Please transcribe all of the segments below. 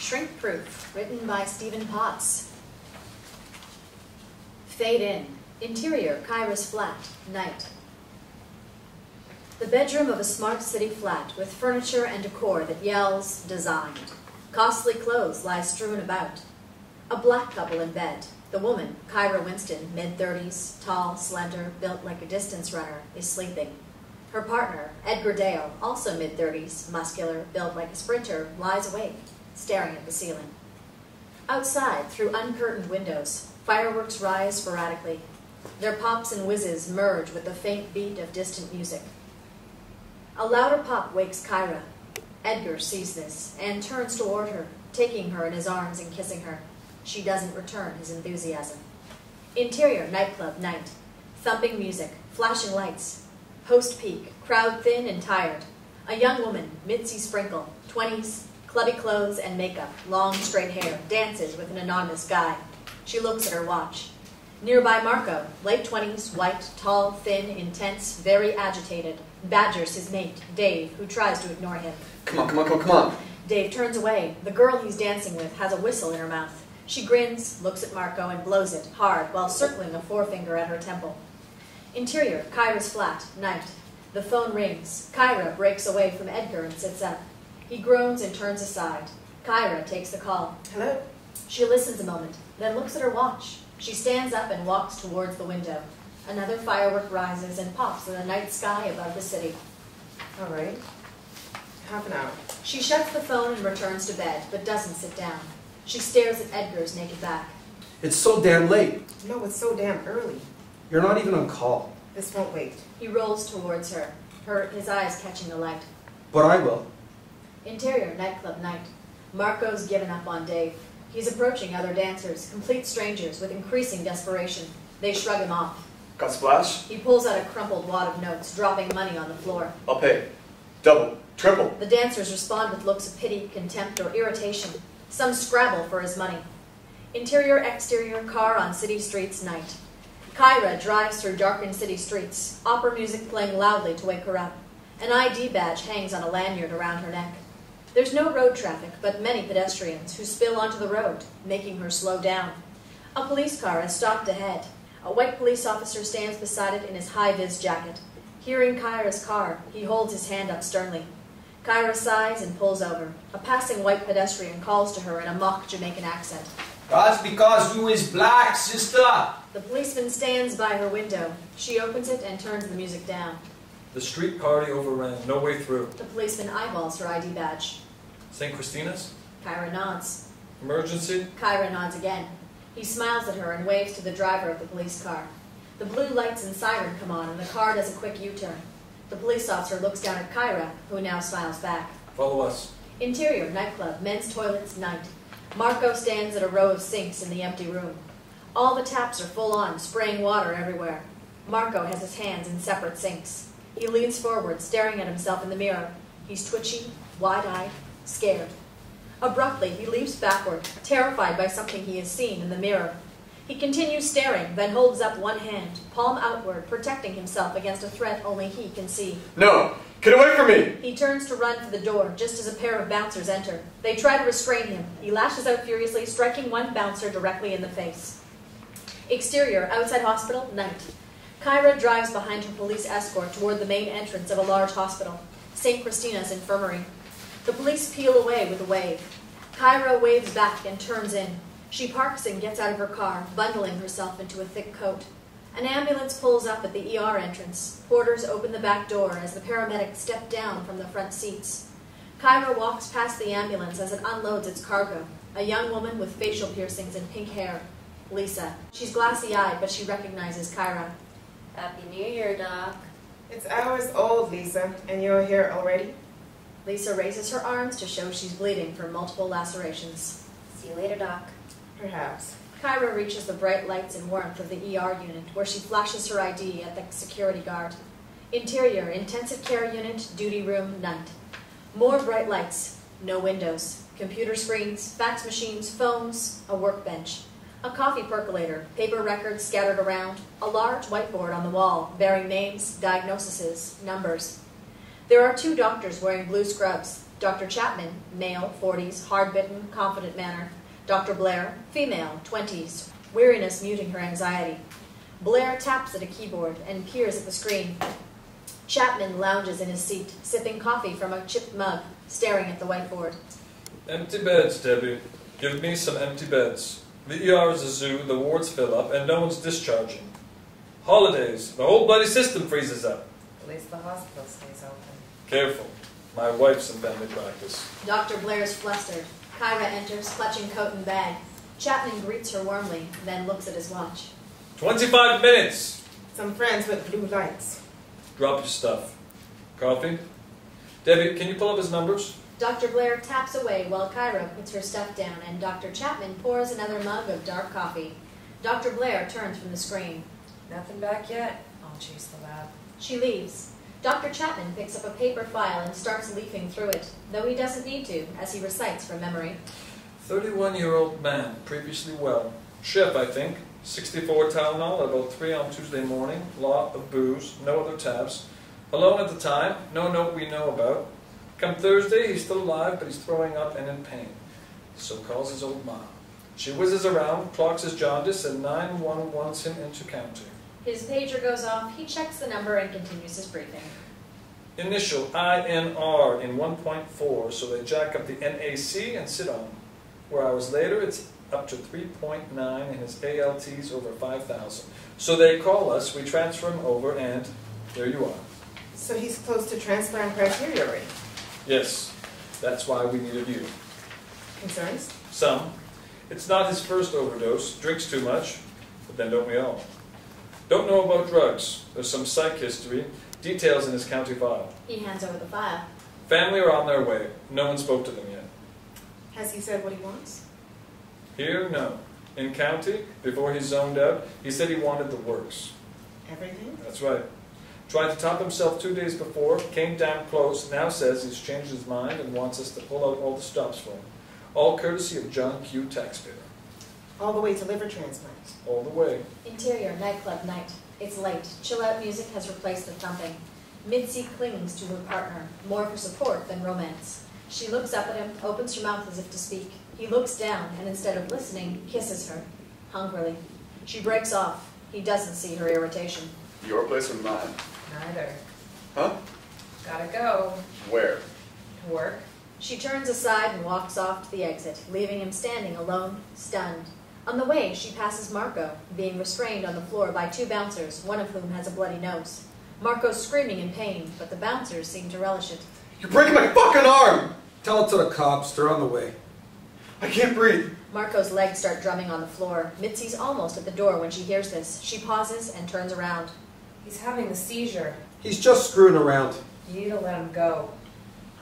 Shrink Proof, written by Stephen Potts. Fade in. Interior, Kyra's flat. Night. The bedroom of a smart city flat with furniture and decor that yells, designed. Costly clothes lie strewn about. A black couple in bed. The woman, Kyra Winston, mid-30s, tall, slender, built like a distance runner, is sleeping. Her partner, Edgar Dale, also mid-30s, muscular, built like a sprinter, lies awake, staring at the ceiling. Outside, through uncurtained windows, fireworks rise sporadically. Their pops and whizzes merge with the faint beat of distant music. A louder pop wakes Kyra. Edgar sees this and turns toward her, taking her in his arms and kissing her. She doesn't return his enthusiasm. Interior, nightclub, night. Thumping music, flashing lights. Post-peak, crowd thin and tired. A young woman, MITZI Sprinkle, 20s, clubby clothes and makeup, long straight hair, dances with an anonymous guy. She looks at her watch. Nearby Marco, late 20s, white, tall, thin, intense, very agitated, badgers his mate, Dave, who tries to ignore him. Come on. Dave turns away. The girl he's dancing with has a whistle in her mouth. She grins, looks at Marco, and blows it, hard, while circling a forefinger at her temple. Interior, Kyra's flat, night. The phone rings. Kyra breaks away from Edgar and sits up. He groans and turns aside. Kyra takes the call. Hello? She listens a moment, then looks at her watch. She stands up and walks towards the window. Another firework rises and pops in the night sky above the city. All right. Half an hour. She shuts the phone and returns to bed, but doesn't sit down. She stares at Edgar's naked back. It's so damn late. No, it's so damn early. You're not even on call. This won't wait. He rolls towards her, his eyes catching the light. But I will. Interior, nightclub, night. Marco's given up on Dave. He's approaching other dancers, complete strangers, with increasing desperation. They shrug him off. Got splash? He pulls out a crumpled wad of notes, dropping money on the floor. I'll pay. Double. Triple. The dancers respond with looks of pity, contempt, or irritation. Some scrabble for his money. Interior, exterior, car on city streets, night. Kyra drives through darkened city streets, opera music playing loudly to wake her up. An ID badge hangs on a lanyard around her neck. There's no road traffic, but many pedestrians who spill onto the road, making her slow down. A police car has stopped ahead. A white police officer stands beside it in his high-vis jacket. Hearing Kyra's car, he holds his hand up sternly. Kyra sighs and pulls over. A passing white pedestrian calls to her in a mock Jamaican accent. That's because you is black, sister. The policeman stands by her window. She opens it and turns the music down. The street party overran. No way through. The policeman eyeballs her ID badge. St. Christina's? Kyra nods. Emergency? Kyra nods again. He smiles at her and waves to the driver of the police car. The blue lights and siren come on, and the car does a quick U-turn. The police officer looks down at Kyra, who now smiles back. Follow us. Interior, nightclub, men's toilets, night. Marco stands at a row of sinks in the empty room. All the taps are full on, spraying water everywhere. Marco has his hands in separate sinks. He leans forward, staring at himself in the mirror. He's twitchy, wide-eyed, scared. Abruptly, he leaps backward, terrified by something he has seen in the mirror. He continues staring, then holds up one hand, palm outward, protecting himself against a threat only he can see. No! Get away from me! He turns to run for the door, just as a pair of bouncers enter. They try to restrain him. He lashes out furiously, striking one bouncer directly in the face. Exterior, outside hospital, night. Kyra drives behind her police escort toward the main entrance of a large hospital, St. Christina's Infirmary. The police peel away with a wave. Kyra waves back and turns in. She parks and gets out of her car, bundling herself into a thick coat. An ambulance pulls up at the ER entrance. Porters open the back door as the paramedics step down from the front seats. Kyra walks past the ambulance as it unloads its cargo, a young woman with facial piercings and pink hair. Lisa. She's glassy-eyed, but she recognizes Kyra. Happy New Year, Doc. It's hours old, Lisa, and you're here already? Lisa raises her arms to show she's bleeding from multiple lacerations. See you later, Doc. Perhaps. Kyra reaches the bright lights and warmth of the ER unit, where she flashes her ID at the security guard. Interior, intensive care unit, duty room, night. More bright lights, no windows, computer screens, fax machines, phones, a workbench. A coffee percolator, paper records scattered around, a large whiteboard on the wall bearing names, diagnoses, numbers. There are two doctors wearing blue scrubs. Dr. Chapman, male, 40s, hard-bitten, confident manner. Dr. Blair, female, 20s, weariness muting her anxiety. Blair taps at a keyboard and peers at the screen. Chapman lounges in his seat, sipping coffee from a chipped mug, staring at the whiteboard. Empty beds, Debbie. Give me some empty beds. The ER is a zoo, the wards fill up, and no one's discharging. Holidays. The whole bloody system freezes up. At least the hospital stays open. Careful. My wife's in family practice. Dr. Blair's flustered. Kyra enters, clutching coat and bag. Chapman greets her warmly, then looks at his watch. 25 minutes! Some friends with blue lights. Drop your stuff. Coffee? Debbie, can you pull up his numbers? Dr. Blair taps away while Kyra puts her stuff down, and Dr. Chapman pours another mug of dark coffee. Dr. Blair turns from the screen. Nothing back yet? I'll chase the lab. She leaves. Dr. Chapman picks up a paper file and starts leafing through it, though he doesn't need to, as he recites from memory. 31-year-old man, previously well. Chef, I think. 64 tylenol, about 3 on Tuesday morning. Lot of booze, no other tabs. Alone at the time, no note we know about. Come Thursday, he's still alive, but he's throwing up and in pain. So calls his old mom. She whizzes around, clocks his jaundice, and 911s him into county. His pager goes off, he checks the number and continues his briefing. Initial INR in 1.4, so they jack up the NAC and sit on him. 4 hours later, it's up to 3.9 and his ALT's over 5,000. So they call us, we transfer him over, and there you are. So he's close to transplant criteria already. Yes, that's why we needed you. Concerns? Some. It's not his first overdose, drinks too much, but then don't we all? Don't know about drugs. There's some psych history, details in his county file. He hands over the file. Family are on their way. No one spoke to them yet. Has he said what he wants? Here, no. In county, before he zoned out, he said he wanted the works. Everything? That's right. Tried to top himself 2 days before, came down close, now says he's changed his mind and wants us to pull out all the stops for him. All courtesy of John Q. Taxpayer. All the way to liver transplant. All the way. Interior, nightclub night. It's late. Chill-out music has replaced the thumping. MITZI clings to her partner, more for support than romance. She looks up at him, opens her mouth as if to speak. He looks down, and instead of listening, kisses her, hungrily. She breaks off. He doesn't see her irritation. Your place or mine? Neither. Huh? Gotta go. Where? To work. She turns aside and walks off to the exit, leaving him standing alone, stunned. On the way, she passes Marco, being restrained on the floor by 2 bouncers, one of whom has a bloody nose. Marco's screaming in pain, but the bouncers seem to relish it. You're breaking my fucking arm! Tell it to the cops. They're on the way. I can't breathe. Marco's legs start drumming on the floor. Mitzi's almost at the door when she hears this. She pauses and turns around. He's having a seizure. He's just screwing around. You need to let him go.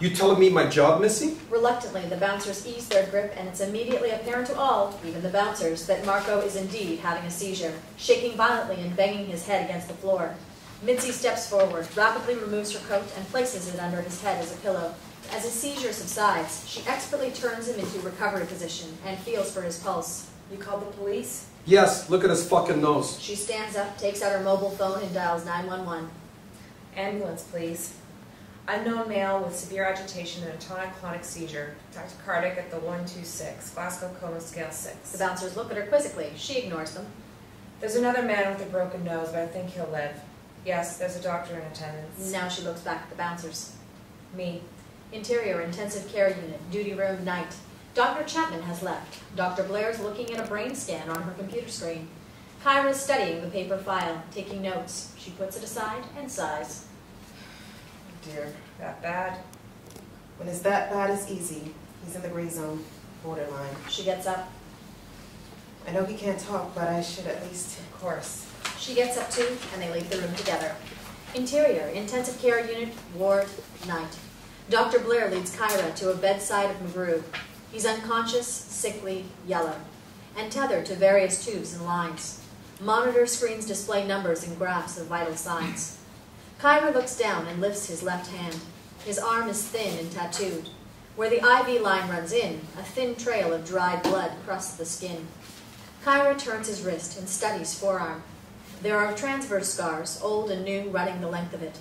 You telling me my job, Missy? Reluctantly, the bouncers ease their grip, and it's immediately apparent to all, even the bouncers, that Marco is indeed having a seizure, shaking violently and banging his head against the floor. Mitzi steps forward, rapidly removes her coat, and places it under his head as a pillow. As his seizure subsides, she expertly turns him into recovery position and feels for his pulse. You called the police? Yes, look at his fucking nose. She stands up, takes out her mobile phone, and dials 911. Ambulance, please. Unknown male with severe agitation and a tonic-clonic seizure. Tachycardic at the 126. Glasgow Coma Scale 6. The bouncers look at her quizzically. She ignores them. There's another man with a broken nose, but I think he'll live. Yes, there's a doctor in attendance. Now she looks back at the bouncers. Me. Interior intensive care unit, duty room, night. Dr. Chapman has left. Dr. Blair's looking at a brain scan on her computer screen. Kyra's studying the paper file, taking notes. She puts it aside and sighs. Dear, that bad? When it's that bad, it's easy. He's in the gray zone, borderline. She gets up. I know he can't talk, but I should at least... Of course. She gets up too, and they leave the room together. Interior, intensive care unit, ward, night. Dr. Blair leads Kyra to a bedside of McGrew. He's unconscious, sickly, yellow, and tethered to various tubes and lines. Monitor screens display numbers and graphs of vital signs. Kyra looks down and lifts his left hand. His arm is thin and tattooed. Where the IV line runs in, a thin trail of dried blood crosses the skin. Kyra turns his wrist and studies forearm. There are transverse scars, old and new, running the length of it.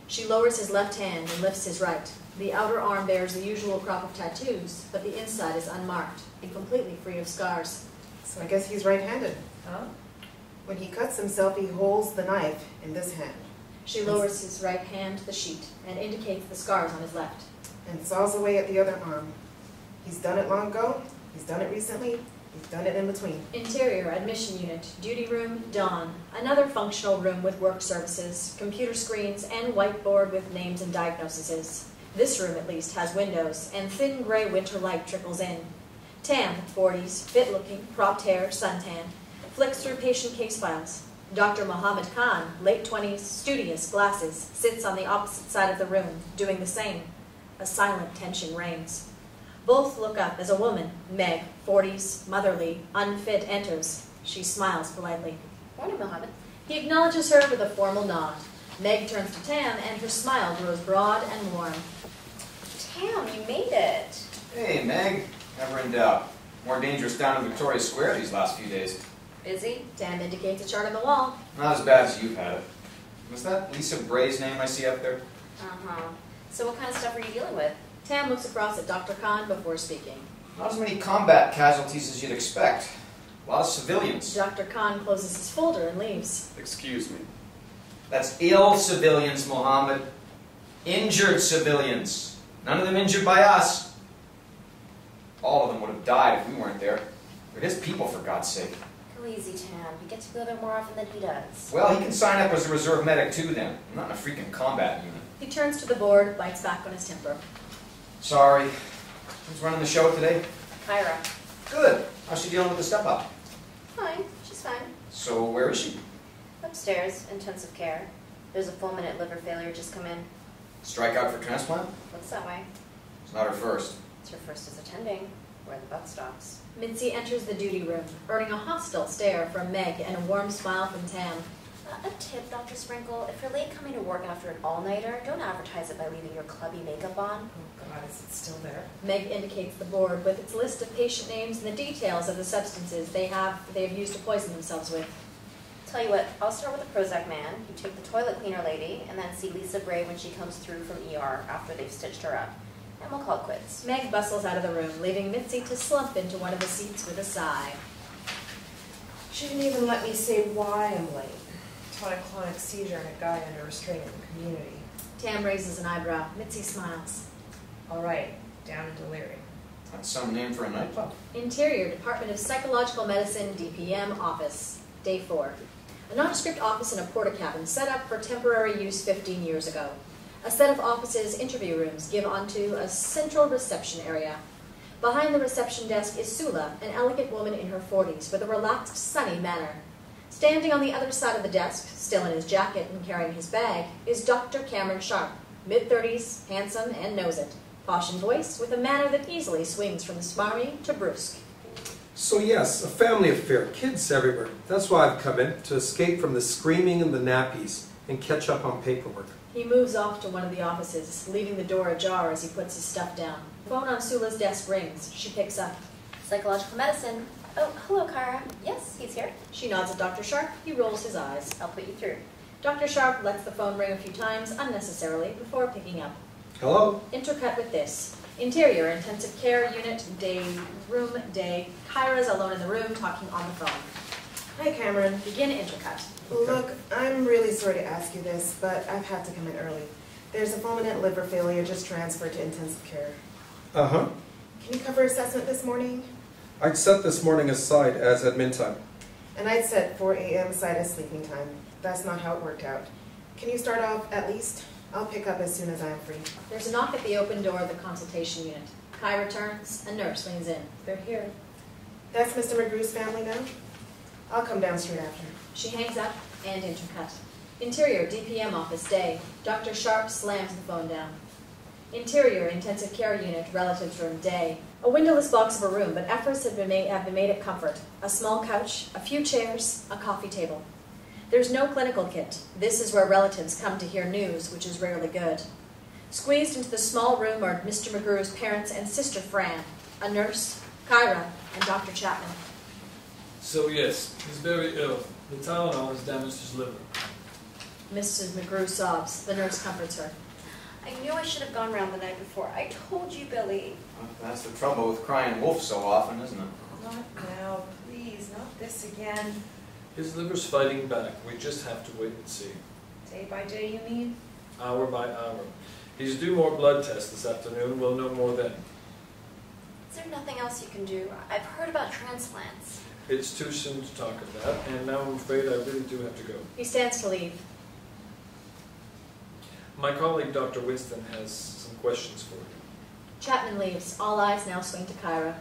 She lowers his left hand and lifts his right. The outer arm bears the usual crop of tattoos, but the inside is unmarked and completely free of scars. So I guess he's right-handed. Huh? When he cuts himself, he holds the knife in this hand. She lowers his right hand to the sheet and indicates the scars on his left. And saws away at the other arm. He's done it long ago. He's done it recently. He's done it in between. Interior, admission unit, duty room, dawn. Another functional room with work services, computer screens, and whiteboard with names and diagnoses. This room, at least, has windows, and thin gray winter light trickles in. Tam, 40s, fit-looking, cropped hair, suntan, flicks through patient case files. Dr. Mohammed Khan, late 20s, studious, glasses, sits on the opposite side of the room, doing the same. A silent tension reigns. Both look up as a woman, Meg, 40s, motherly, unfit, enters. She smiles politely. Morning, Mohammed. He acknowledges her with a formal nod. Meg turns to Tam, and her smile grows broad and warm. Tam, you made it. Hey, Meg. Never in doubt. More dangerous down in Victoria Square these last few days. Busy? Tam indicates a chart on the wall. Not as bad as you've had it. Was that Lisa Bray's name I see up there? Uh-huh. So what kind of stuff are you dealing with? Tam looks across at Dr. Khan before speaking. Not as many combat casualties as you'd expect. A lot of civilians. Dr. Khan closes his folder and leaves. Excuse me. That's ill civilians, Mohammed. Injured civilians. None of them injured by us. All of them would have died if we weren't there. They're his people, for God's sake. Go easy, Tam. You get to go there more often than he does. Well, he can sign up as a reserve medic too then. I'm not in a freaking combat unit. He turns to the board, bites back on his temper. Sorry. Who's running the show today? Kyra. Good. How's she dealing with the step-up? Fine. She's fine. So where is she? Upstairs, intensive care. There's a fulminant liver failure just come in. Strike out for transplant? Looks that way. It's not her first. It's her first as attending, where the buck stops. MITZI enters the duty room, earning a hostile stare from Meg and a warm smile from Tam. A tip, Dr. Sprinkle. If you're late coming to work after an all-nighter, don't advertise it by leaving your clubby makeup on. Oh God, is it still there? Meg indicates the board with its list of patient names and the details of the substances they have used to poison themselves with. Tell you what, I'll start with the Prozac man. You take the toilet cleaner lady, and then see Lisa Bray when she comes through from ER after they've stitched her up. And we'll call it quits. Meg bustles out of the room, leaving MITZI to slump into one of the seats with a sigh. She didn't even let me say why I'm late. Tonic-clonic seizure and a guy under restraint in the community. Tam raises an eyebrow. MITZI smiles. All right, down in delirium. That's some name for a nightclub. Interior, Department of Psychological Medicine, DPM office. Day 4. A nondescript office in a porta-cabin set up for temporary use 15 years ago. A set of offices, interview rooms, give onto a central reception area. Behind the reception desk is Sula, an elegant woman in her 40s, with a relaxed, sunny manner. Standing on the other side of the desk, still in his jacket and carrying his bag, is Dr. Cameron Sharp, mid-30s, handsome, and knows it. Posh in voice, with a manner that easily swings from smarmy to brusque. So yes, a family affair, kids everywhere. That's why I've come in, to escape from the screaming and the nappies and catch up on paperwork. He moves off to one of the offices, leaving the door ajar as he puts his stuff down. The phone on Sula's desk rings. She picks up. Psychological medicine. Oh, hello, Kyra. Yes, he's here. She nods at Dr. Sharp. He rolls his eyes. I'll put you through. Dr. Sharp lets the phone ring a few times, unnecessarily, before picking up. Hello? Intercut with this. Interior, intensive care unit, day, room, day. Kyra's alone in the room, talking on the phone. Hi, Cameron. Begin intercut. Look, I'm really sorry to ask you this, but I've had to come in early. There's a fulminant liver failure just transferred to intensive care. Uh-huh. Can you cover assessment this morning? I'd set this morning aside as admin time. And I'd set 4 a.m. aside as sleeping time. That's not how it worked out. Can you start off at least? I'll pick up as soon as I'm free. There's a knock at the open door of the consultation unit. Kyra turns. A nurse leans in. They're here. That's Mr. McGrew's family now? I'll come down straight after. She hangs up and intercut. Interior, DPM office, day. Dr. Sharp slams the phone down. Interior, intensive care unit, relatives room, day. A windowless box of a room, but efforts have been made at comfort. A small couch, a few chairs, a coffee table. There's no clinical kit. This is where relatives come to hear news, which is rarely good. Squeezed into the small room are Mr. McGrew's parents and sister Fran, a nurse, Kyra, and Dr. Chapman. So yes, he's very ill. The tylenol has damaged his liver. Mrs. McGrew sobs. The nurse comforts her. I knew I should have gone round the night before. I told you, Billy. Well, that's the trouble with crying wolf so often, isn't it? Not now, please, not this again. His liver's fighting back. We just have to wait and see. Day by day, you mean? Hour by hour. He's due more blood tests this afternoon. We'll know more then. Is there nothing else you can do? I've heard about transplants. It's too soon to talk of that, and now I'm afraid I really do have to go. He stands to leave. My colleague, Dr. Winston, has some questions for you. Chapman leaves. All eyes now swing to Kyra.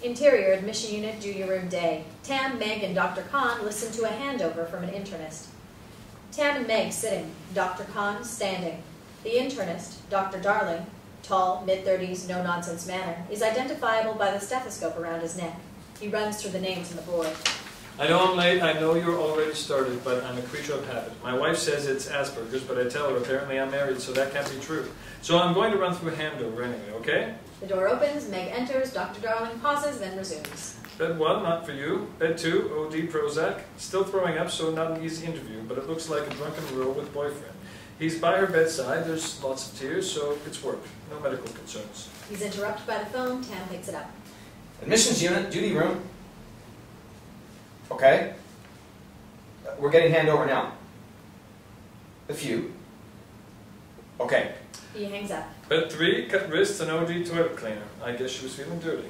Interior admission unit, duty room day. Tam, Meg, and Dr. Khan listen to a handover from an internist. Tam and Meg sitting. Dr. Khan standing. The internist, Dr. Darling, tall, mid-30s, no-nonsense manner, is identifiable by the stethoscope around his neck. He runs through the names on the board. I know I'm late, I know you're already started, but I'm a creature of habit. My wife says it's Asperger's, but I tell her apparently I'm married, so that can't be true. So I'm going to run through a handover anyway, okay? The door opens, Meg enters, Dr. Darling pauses, then resumes. Bed 1, not for you. Bed 2, OD Prozac. Still throwing up, so not an easy interview, but it looks like a drunken row with boyfriend. He's by her bedside, there's lots of tears, so it's worked. No medical concerns. He's interrupted by the phone, Tam picks it up. Admissions unit, duty room. Okay. We're getting handover now. A few. Okay. He hangs up. Bed 3, cut wrists and OD toilet cleaner. I guess she was feeling dirty.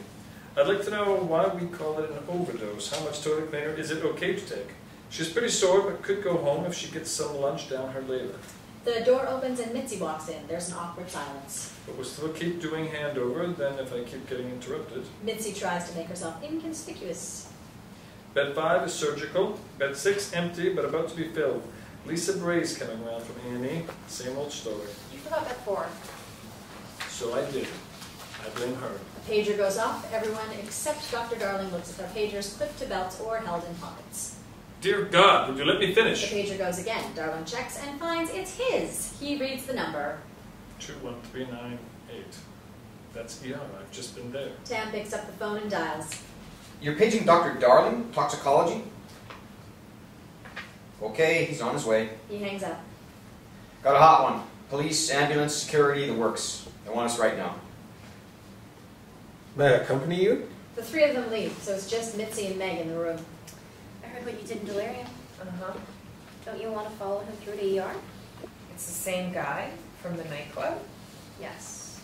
I'd like to know why we call it an overdose. How much toilet cleaner is it okay to take? She's pretty sore, but could go home if she gets some lunch down her labor. The door opens and MITZI walks in. There's an awkward silence. But we'll still keep doing handover, then if I keep getting interrupted. MITZI tries to make herself inconspicuous. Bed 5 is surgical. Bed 6 empty, but about to be filled. Lisa Bray's coming around from A&E. Same old story. You forgot bed 4. So I did. I blame her. A pager goes off. Everyone except Dr. Darling looks at their pagers clipped to belts or held in pockets. Dear God, would you let me The finish? pager goes again. Darling checks and finds it's his. He reads the number. 21398. That's ER. I've just been there. Tam picks up the phone and dials. You're paging Dr. Darling, toxicology? Okay, he's on his way. He hangs up. Got a hot one. Police, ambulance, security, the works. They want us right now. May I accompany you? The three of them leave, so it's just MITZI and Meg in the room. I heard what you did in delirium. Uh-huh. Don't you want to follow him through to ER? It's the same guy from the nightclub? Yes.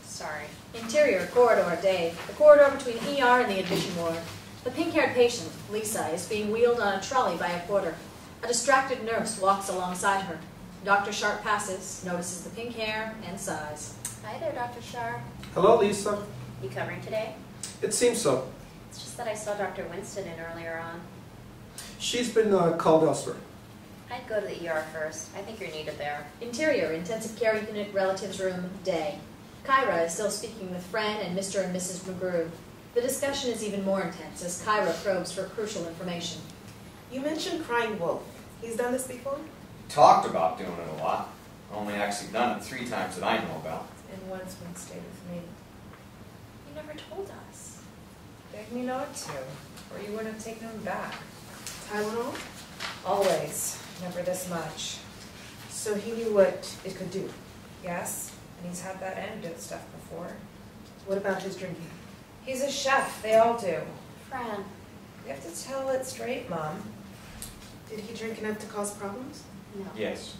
Sorry. Interior, corridor, day. The corridor between ER and the admission ward. The pink-haired patient, Lisa, is being wheeled on a trolley by a porter. A distracted nurse walks alongside her. Dr. Sharp passes, notices the pink hair, and sighs. Hi there, Dr. Sharp. Hello, Lisa. You covering today? It seems so. It's just that I saw Dr. Winston in earlier on. She's been called elsewhere. I'd go to the ER first. I think you're needed there. Interior, intensive care unit, relatives room, day. Kyra is still speaking with FRAN and Mr. and Mrs. McGrew. The discussion is even more intense as Kyra probes for crucial information. You mentioned crying wolf. He's done this before? Talked about doing it a lot. Only actually done it 3 times that I know about. And once when stayed with me. You never told us. Begged me not to, or you wouldn't have taken him back. Tylenol? Always. Never this much. So he knew what it could do. Yes, and he's had that antidote stuff before. What about his drinking? He's a chef. They all do. Fran. You have to tell it straight, Mom. Did he drink enough to cause problems? No. Yes.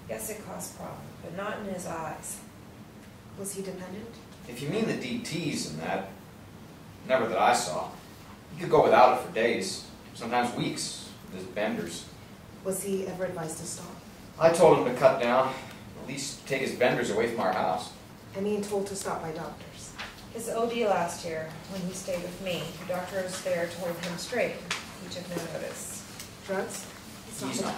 Yes, it caused problems, but not in his eyes. Was he dependent? If you mean the DTs and that, never that I saw. You could go without it for days, sometimes weeks, with his benders. Was he ever advised to stop? I told him to cut down, at least take his benders away from our house. I mean, told to stop by doctors. His OD last year, when he stayed with me, the doctors there told him straight. He took no notice. Drugs? He's not.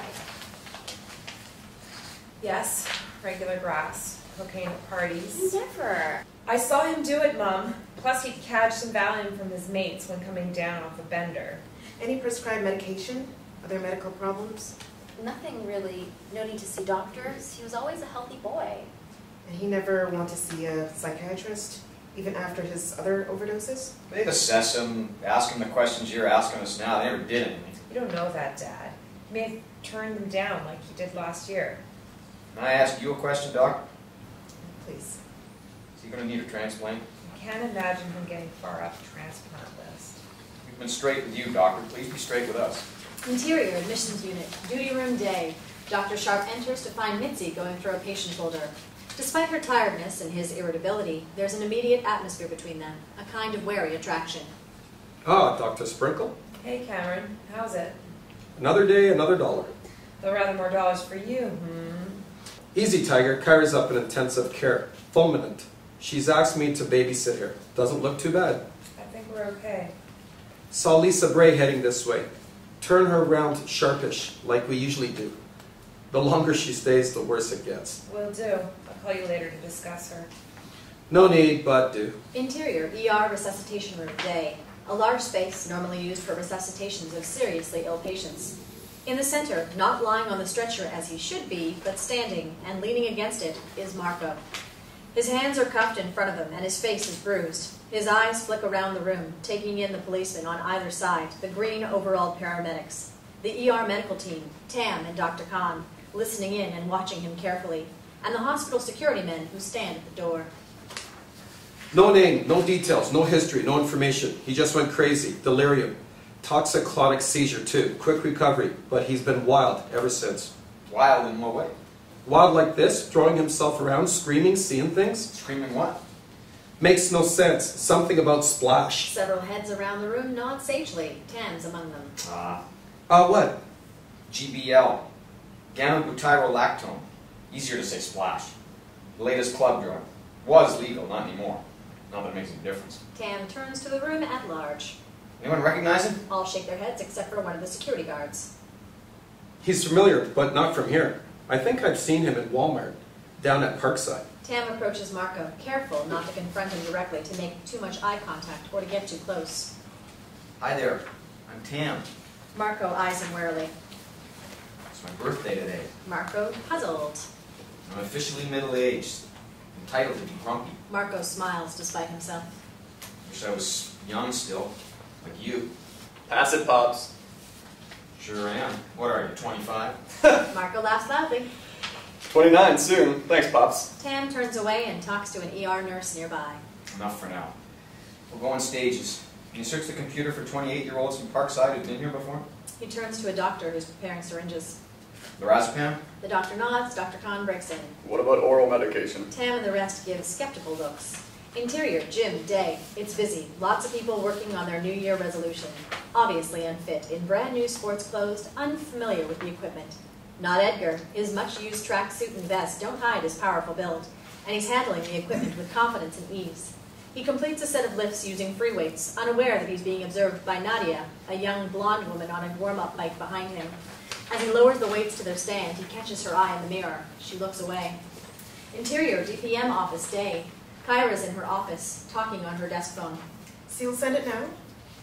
Yes, regular grass, cocaine at parties. Never. I saw him do it, Mom. Plus, he'd catch some Valium from his mates when coming down off a bender. Any prescribed medication? Other medical problems? Nothing really. No need to see doctors. He was always a healthy boy. And he never wanted to see a psychiatrist, even after his other overdoses? They'd assess him, ask him the questions you're asking us now. They never did anything. You don't know that, Dad. He may have turn them down like you did last year. Can I ask you a question, Doc? Please. Is he going to need a transplant? I can't imagine him getting far up the transplant list. We've been straight with you, Doctor. Please be straight with us. Interior admissions unit, duty room day. Dr. Sharp enters to find MITZI going through a patient folder. Despite her tiredness and his irritability, there's an immediate atmosphere between them, a kind of wary attraction. Ah, Dr. Sprinkle. Hey Cameron, how's it? Another day, another dollar. Though rather more dollars for you, Easy, Tiger. Kyra's up in intensive care. Fulminant. She's asked me to babysit her. Doesn't look too bad. I think we're okay. Saw Lisa Bray heading this way. Turn her around sharpish, like we usually do. The longer she stays, the worse it gets. Will do. I'll call you later to discuss her. No need, but do. Interior ER resuscitation room day. A large space normally used for resuscitations of seriously ill patients. In the center, not lying on the stretcher as he should be, but standing and leaning against it, is Marco. His hands are cuffed in front of him and his face is bruised. His eyes flick around the room, taking in the policemen on either side, the green overalled paramedics. The ER medical team, Tam and Dr. Khan, listening in and watching him carefully, and the hospital security men who stand at the door. No name, no details, no history, no information. He just went crazy. Delirium. Tokatlidis seizure too. Quick recovery, but he's been wild ever since. Wild in what way? Wild like this, throwing himself around, screaming, seeing things. Screaming what? Makes no sense. Something about splash. Several heads around the room nod sagely, Tam's among them. What? GBL. Gamma-butyrolactone. Easier to say splash. The latest club drug. Was legal, not anymore. Not that it makes any difference. Tam turns to the room at large. Anyone recognize him? All shake their heads except for one of the security guards. He's familiar, but not from here. I think I've seen him at Walmart, down at Parkside. Tam approaches Marco, careful not to confront him directly, to make too much eye contact or to get too close. Hi there. I'm Tam. Marco eyes him warily. It's my birthday today. Marco, puzzled. I'm officially middle-aged. Entitled to be grumpy. Marco smiles despite himself. Wish I was young still, like you. Pass it, Pops. Sure am. What are you, 25? Marco laughs loudly. 29 soon. Thanks, Pops. Tam turns away and talks to an ER nurse nearby. Enough for now. We'll go in stages. Can you search the computer for 28-year-olds from Parkside who've been here before? He turns to a doctor who's preparing syringes. Lorazepam? The doctor nods, Dr. Khan breaks in. What about oral medication? Tam and the rest give skeptical looks. Interior, gym, day. It's busy. Lots of people working on their New Year resolution. Obviously unfit, in brand new sports clothes, unfamiliar with the equipment. Not Edgar. His much-used tracksuit and vest don't hide his powerful build, and he's handling the equipment with confidence and ease. He completes a set of lifts using free weights, unaware that he's being observed by Nadia, a young blonde woman on a warm-up bike behind him. As he lowers the weights to their stand, he catches her eye in the mirror. She looks away. Interior, DPM office, day. Kyra's in her office, talking on her desk phone. So you'll send it now?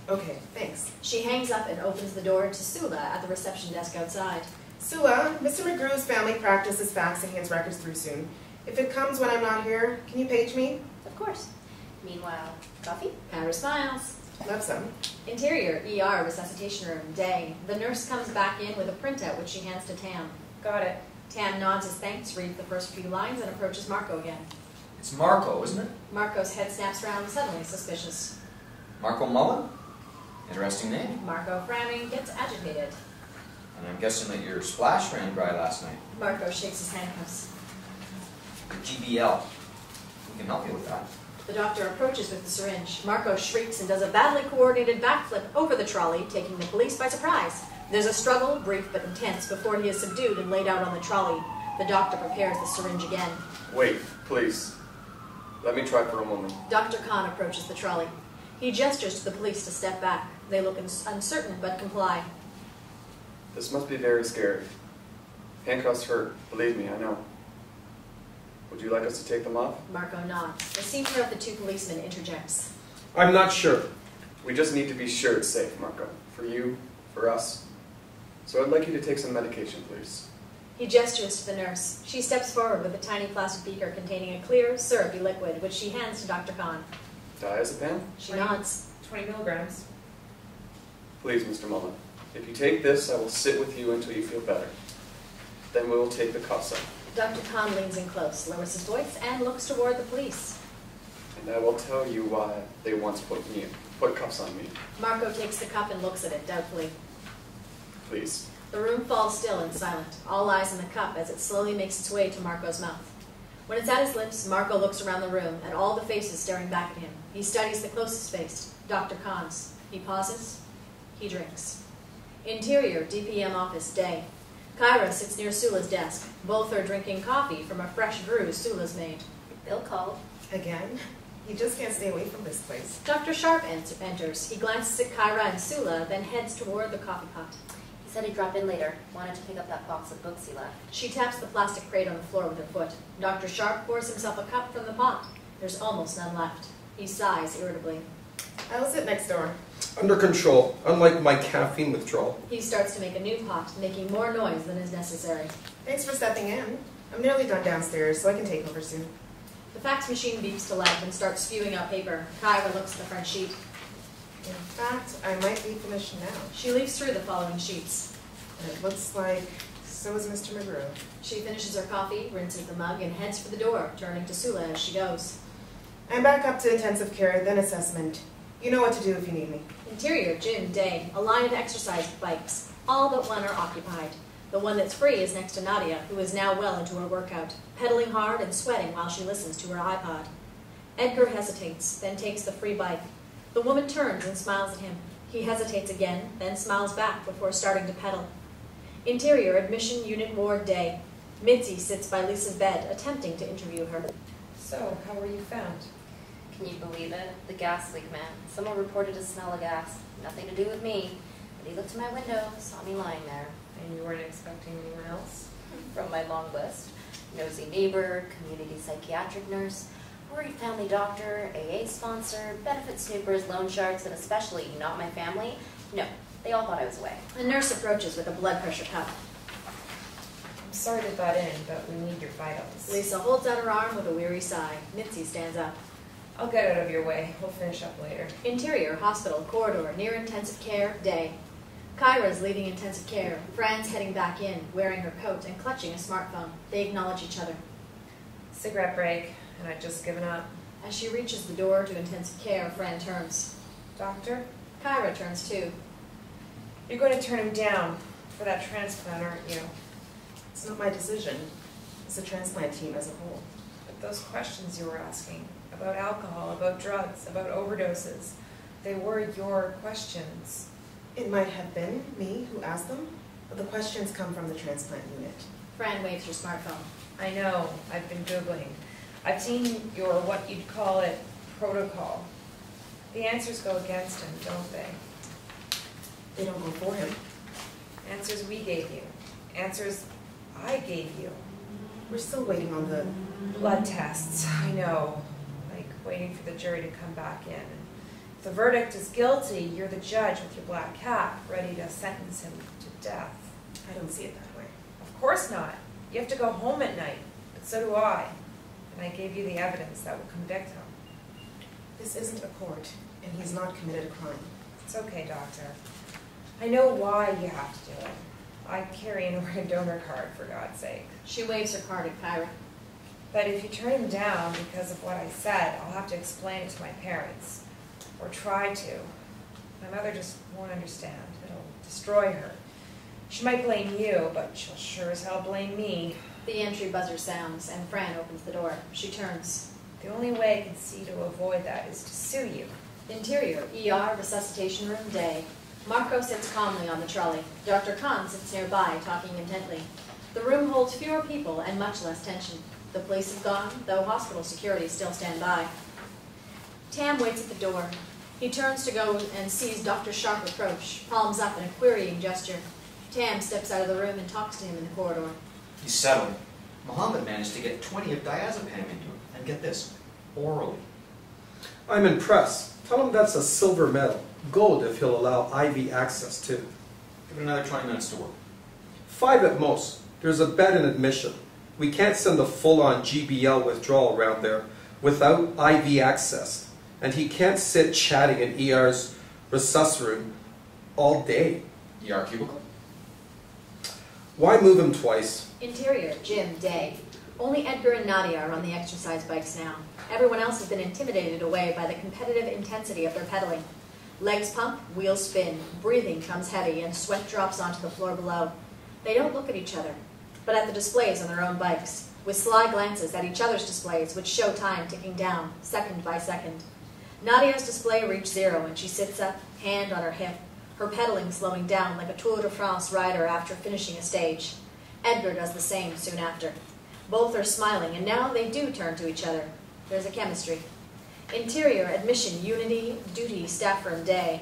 Okay, thanks. She hangs up and opens the door to Sula at the reception desk outside. Sula, Mr. McGrew's family practice is faxing his records through soon. If it comes when I'm not here, can you page me? Of course. Meanwhile, coffee? Kyra smiles. Love some. Interior, ER, resuscitation room, day. The nurse comes back in with a printout which she hands to Tam. Got it. Tam nods his thanks, reads the first few lines, and approaches Marco again. It's Marco, isn't it? Marco's head snaps round, suddenly suspicious. Marco Mullen? Interesting name. Marco, frowning, gets agitated. And I'm guessing that your splash ran dry last night. Marco shakes his handcuffs. GBL. We can help you with that. The doctor approaches with the syringe. Marco shrieks and does a badly coordinated backflip over the trolley, taking the police by surprise. There's a struggle, brief but intense, before he is subdued and laid out on the trolley. The doctor prepares the syringe again. Wait, please. Let me try for a moment. Dr. Khan approaches the trolley. He gestures to the police to step back. They look uncertain but comply. This must be very scary. Handcuffs hurt. Believe me, I know. Would you like us to take them off? Marco nods. The senior of the two policemen interjects. I'm not sure. We just need to be sure it's safe, Marco. For you, for us. So I'd like you to take some medication, please. He gestures to the nurse. She steps forward with a tiny plastic beaker containing a clear, syrupy liquid, which she hands to Dr. Khan. Diazepam? She nods. 20 milligrams. Please, Mr. Mullen. If you take this, I will sit with you until you feel better. Then we will take the cuffs off. Dr. Khan leans in close, lowers his voice, and looks toward the police. And I will tell you why they once put cuffs on me. Marco takes the cup and looks at it doubtfully. Please. The room falls still and silent, all eyes on the cup as it slowly makes its way to Marco's mouth. When it's at his lips, Marco looks around the room at all the faces staring back at him. He studies the closest face, Dr. Khan's. He pauses. He drinks. Interior, DPM office, day. Kyra sits near Sula's desk. Both are drinking coffee from a fresh brew Sula's made. Bill called. Again? You just can't stay away from this place. Dr. Sharp enters. He glances at Kyra and Sula, then heads toward the coffee pot. He said he'd drop in later. Wanted to pick up that box of books he left. She taps the plastic crate on the floor with her foot. Dr. Sharp pours himself a cup from the pot. There's almost none left. He sighs irritably. I'll sit next door. Under control, unlike my caffeine withdrawal. He starts to make a new pot, making more noise than is necessary. Thanks for stepping in. I'm nearly done downstairs, so I can take over soon. The fax machine beeps to life and starts spewing out paper. Kyra looks at the front sheet. In fact, I might be finished now. She leaves through the following sheets. And it looks like so is Mr. McGrew. She finishes her coffee, rinses the mug, and heads for the door, turning to Sula as she goes. I'm back up to intensive care, then assessment. You know what to do if you need me. Interior, gym, day. A line of exercise bikes. All but one are occupied. The one that's free is next to Nadia, who is now well into her workout, pedaling hard and sweating while she listens to her iPod. Edgar hesitates, then takes the free bike. The woman turns and smiles at him. He hesitates again, then smiles back before starting to pedal. Interior, admission unit ward, day. MITZI sits by Lisa's bed, attempting to interview her. So, how were you found? Can you believe it? The gas leak man. Someone reported a smell of gas. Nothing to do with me. But he looked to my window, saw me lying there. And you weren't expecting anyone else? From my long list. Nosy neighbor, community psychiatric nurse, worried family doctor, AA sponsor, benefit snoopers, loan sharks, and especially not my family. No, they all thought I was away. A nurse approaches with a blood pressure cup. I'm sorry to butt in, but we need your vitals. Lisa holds out her arm with a weary sigh. MITZI stands up. I'll get out of your way. We'll finish up later. Interior, hospital, corridor, near intensive care, day. Kyra's leaving intensive care. Fran's heading back in, wearing her coat and clutching a smartphone. They acknowledge each other. Cigarette break, and I'd just given up. As she reaches the door to intensive care, Fran turns. Doctor? Kyra turns too. You're going to turn him down for that transplant, aren't you? It's not my decision. It's the transplant team as a whole. But those questions you were asking, about alcohol, about drugs, about overdoses, they were your questions. It might have been me who asked them, but the questions come from the transplant unit. Fran waves her smartphone. I know. I've been Googling. I've seen your, what you'd call it, protocol. The answers go against him, don't they? They don't go for him. Answers we gave you. Answers I gave you. We're still waiting on the... Blood tests, I know. Like waiting for the jury to come back in. If the verdict is guilty, you're the judge with your black cap, ready to sentence him to death. I don't see it that way. Of course not. You have to go home at night, but so do I. And I gave you the evidence that will convict him. This isn't a court, and he's not committed a crime. It's okay, doctor. I know why you have to do it. I carry an organ donor card, for God's sake. She waves her card at Kyra. But if you turn him down because of what I said, I'll have to explain it to my parents. Or try to. My mother just won't understand. It'll destroy her. She might blame you, but she'll sure as hell blame me. The entry buzzer sounds, and Fran opens the door. She turns. The only way I can see to avoid that is to sue you. Interior, ER, resuscitation room, day. Marco sits calmly on the trolley. Dr. Khan sits nearby, talking intently. The room holds fewer people and much less tension. The police have gone, though hospital security still stand by. Tam waits at the door. He turns to go and sees Dr. Sharp approach, palms up in a querying gesture. Tam steps out of the room and talks to him in the corridor. He's settled. Muhammad managed to get 20 of diazepam into him. And get this, orally. I'm impressed. Tell him that's a silver medal. Gold if he'll allow IV access too. Give it another 20 minutes to work. 5 at most. There's a bed in admission. We can't send a full-on GBL withdrawal around there without IV access. And he can't sit chatting in ER's resus room all day. ER cubicle? Why move him twice? Interior, gym, day. Only Edgar and Nadia are on the exercise bikes now. Everyone else has been intimidated away by the competitive intensity of their pedaling. Legs pump, wheels spin, breathing comes heavy, and sweat drops onto the floor below. They don't look at each other, but at the displays on their own bikes, with sly glances at each other's displays which show time ticking down, second by second. Nadia's display reached 0 and she sits up, hand on her hip, her pedaling slowing down like a Tour de France rider after finishing a stage. Edgar does the same soon after. Both are smiling, and now they do turn to each other. There's a chemistry. Interior, admission, unity, duty, staff room, day.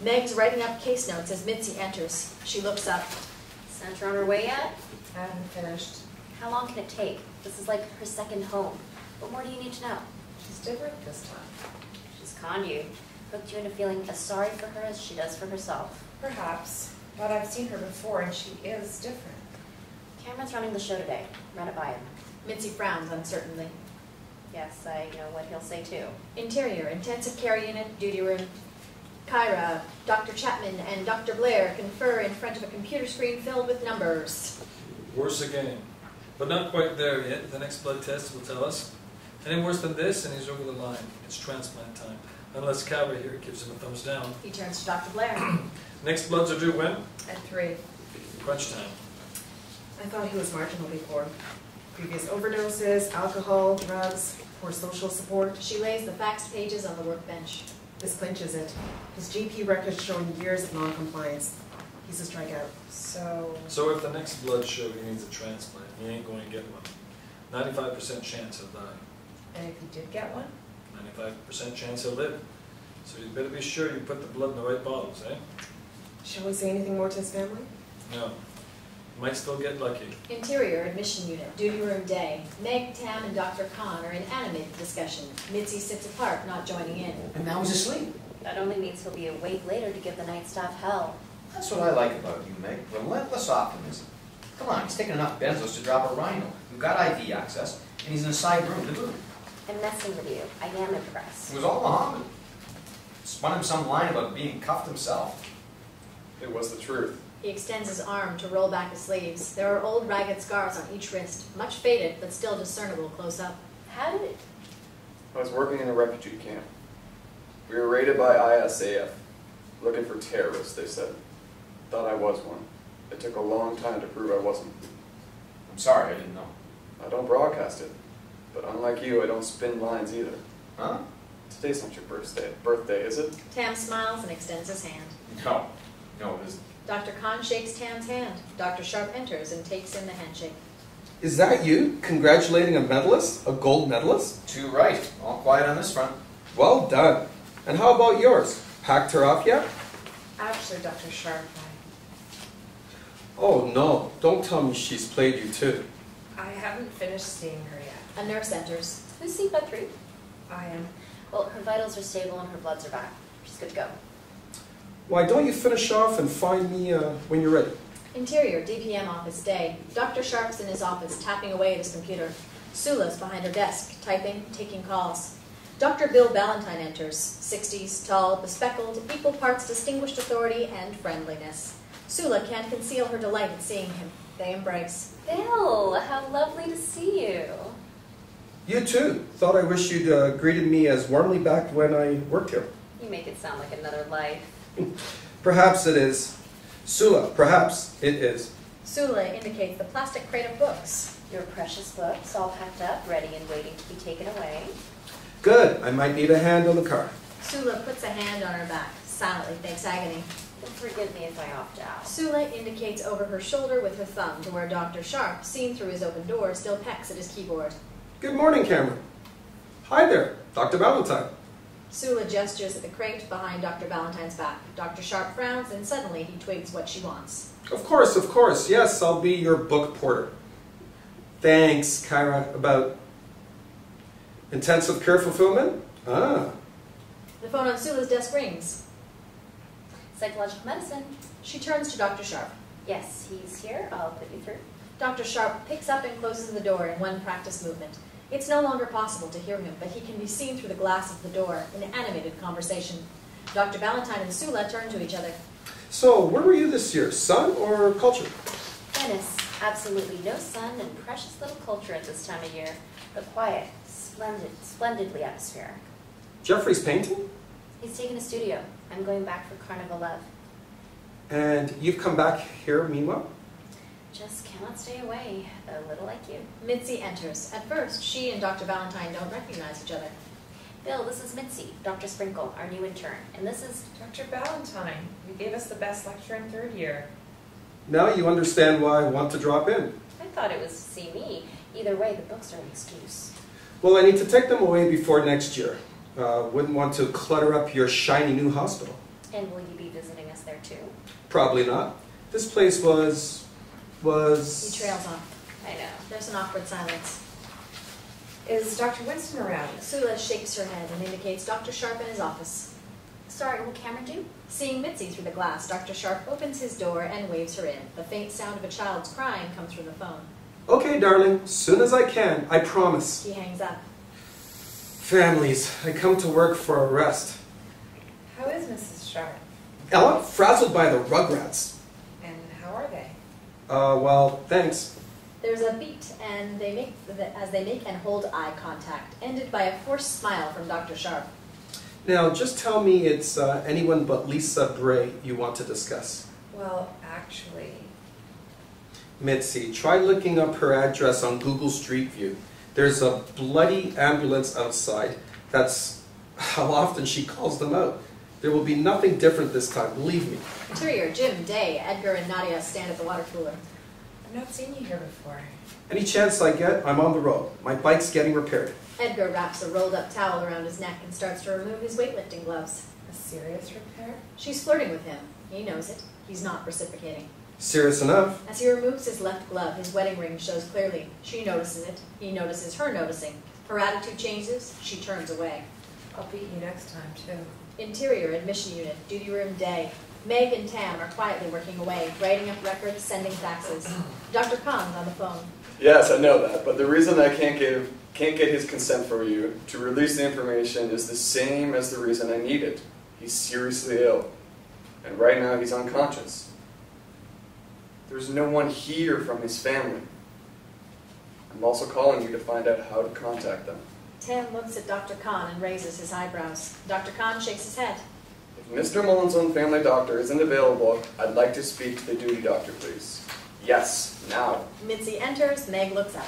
Meg's writing up case notes as MITZI enters. She looks up. Sent her on her way yet? I haven't finished. How long can it take? This is like her second home. What more do you need to know? She's different this time. She's conned you, hooked you into feeling as sorry for her as she does for herself. Perhaps, but I've seen her before and she is different. Cameron's running the show today. Run it by him. MITZI frowns uncertainly. Yes, I know what he'll say too. Interior, intensive care unit, duty room. Kyra, Dr. Chapman, and Dr. Blair confer in front of a computer screen filled with numbers. Worse again. But not quite there yet. The next blood test will tell us. Any worse than this, and he's over the line. It's transplant time. Unless Kyra here gives him a thumbs down. He turns to Dr. Blair. Next bloods are due when? At 3. Crunch time. I thought he was marginal before. Previous overdoses, alcohol, drugs, poor social support. She lays the faxed pages on the workbench. This clinches it. His GP records showing years of non-compliance. He's a strikeout. So if the next blood show he needs a transplant, he ain't going to get one. 95% chance he'll die. And if he did get one? 95% chance he'll live. So you'd better be sure you put the blood in the right bottles, eh? Shall we say anything more to his family? No. Might still get lucky. Interior, admission unit, duty room, day. Meg, Tam, and Dr. Khan are in animated discussion. MITZI sits apart, not joining in. And now he's asleep. That only means he'll be awake later to give the night staff hell. That's what I like about you, Meg. Relentless optimism. Come on, he's taken enough benzos to drop a rhino. We've got IV access, and he's in a side room to boot. I'm messing with you. I am impressed. It was all Muhammad. Spun him some line about being cuffed himself. It was the truth. He extends his arm to roll back his sleeves. There are old ragged scars on each wrist, much faded but still discernible close up. How did it? I was working in a refugee camp. We were raided by ISAF. Looking for terrorists, they said. Thought I was one. It took a long time to prove I wasn't. I'm sorry, I didn't know. I don't broadcast it. But unlike you, I don't spin lines either. Huh? Today's not your birthday, is it? Tam smiles and extends his hand. No. No, it isn't. Dr. Khan shakes Tam's hand. Dr. Sharp enters and takes in the handshake. Is that you congratulating a medalist? A gold medalist? Too right. All quiet on this front. Well done. And how about yours? Packed her off yet? Actually, Dr. Sharp, Oh no, don't tell me she's played you too. I haven't finished seeing her yet. A nurse enters. Who's CPAP 3? I am. Well, her vitals are stable and her bloods are back. She's good to go. Why don't you finish off and find me when you're ready? Interior, DPM office, day. Dr. Sharp's in his office, tapping away at his computer. Sula's behind her desk, typing, taking calls. Dr. Bill Ballantine enters, 60s, tall, bespectacled, equal parts distinguished authority and friendliness. Sula can't conceal her delight at seeing him. They embrace. Bill, how lovely to see you. You too. Thought I wish you'd greeted me as warmly back when I worked here. You make it sound like another life. Perhaps it is. Sula, perhaps it is. Sula indicates the plastic crate of books. Your precious books all packed up, ready and waiting to be taken away. Good. I might need a hand on the car. Sula puts a hand on her back, silently fakes agony. Forgive me if I opt out. Sula indicates over her shoulder with her thumb to where Dr. Sharp, seen through his open door, still pecks at his keyboard. Good morning, Cameron. Hi there, Dr. Ballantine. Sula gestures at the crate behind Dr. Ballantine's back. Dr. Sharp frowns, and suddenly he twigs what she wants. Of course. Yes, I'll be your book porter. Thanks, Kyra. About intensive care fulfillment? Ah. The phone on Sula's desk rings. Psychological medicine. She turns to Dr. Sharp. Yes, he's here. I'll put you through. Dr. Sharp picks up and closes the door in one practice movement. It's no longer possible to hear him, but he can be seen through the glass of the door in animated conversation. Dr. Ballantine and Sula turn to each other. So, where were you this year? Sun or culture? Venice, absolutely no sun and precious little culture at this time of year, but quiet, splendidly atmospheric. Jeffrey's painting? He's taking a studio. I'm going back for Carnival Love. And you've come back here meanwhile? Just cannot stay away, a little like you. MITZI enters. At first, she and Dr. Ballantine don't recognize each other. Bill, this is MITZI, Dr. Sprinkle, our new intern, and this is... Dr. Ballantine, you gave us the best lecture in 3rd year. Now you understand why I want to drop in. I thought it was to see me. Either way, the books are an excuse. Well, I need to take them away before next year. Wouldn't want to clutter up your shiny new hospital. And will you be visiting us there too? Probably not. This place was... He trails off. I know. There's an awkward silence. Is Dr. Winston around? Sula shakes her head and indicates Dr. Sharp in his office. Sorry, what will Cameron do? Seeing MITZI through the glass, Dr. Sharp opens his door and waves her in. The faint sound of a child's crying comes from the phone. Okay, darling. Soon as I can. I promise. He hangs up. Families. I come to work for a rest. How is Mrs. Sharp? Ella, frazzled by the Rugrats. And how are they? Well, thanks. There's a beat, and as they make and hold eye contact, ended by a forced smile from Dr. Sharp. Now, just tell me it's anyone but Lisa Bray you want to discuss. Well, actually... MITZI, try looking up her address on Google Street View. There's a bloody ambulance outside. That's how often she calls them out. There will be nothing different this time, believe me. Interior, Jim, Day, Edgar, and Nadia stand at the water cooler. I've not seen you here before. Any chance I get, I'm on the road. My bike's getting repaired. Edgar wraps a rolled-up towel around his neck and starts to remove his weightlifting gloves. A serious repair? She's flirting with him. He knows it. He's not reciprocating. Serious enough. As he removes his left glove, his wedding ring shows clearly. She notices it. He notices her noticing. Her attitude changes. She turns away. I'll beat you next time, too. Interior, admission unit, duty room, Day. Meg and Tam are quietly working away, writing up records, sending faxes. Dr. Khan's on the phone. Yes, I know that, but the reason I can't get his consent for you to release the information is the same as the reason I need it. He's seriously ill, and right now he's unconscious. There's no one here from his family. I'm also calling you to find out how to contact them. Tam looks at Dr. Khan and raises his eyebrows. Dr. Khan shakes his head. If Mr. Mullen's own family doctor isn't available, I'd like to speak to the duty doctor, please. Yes, now. MITZI enters. Meg looks up.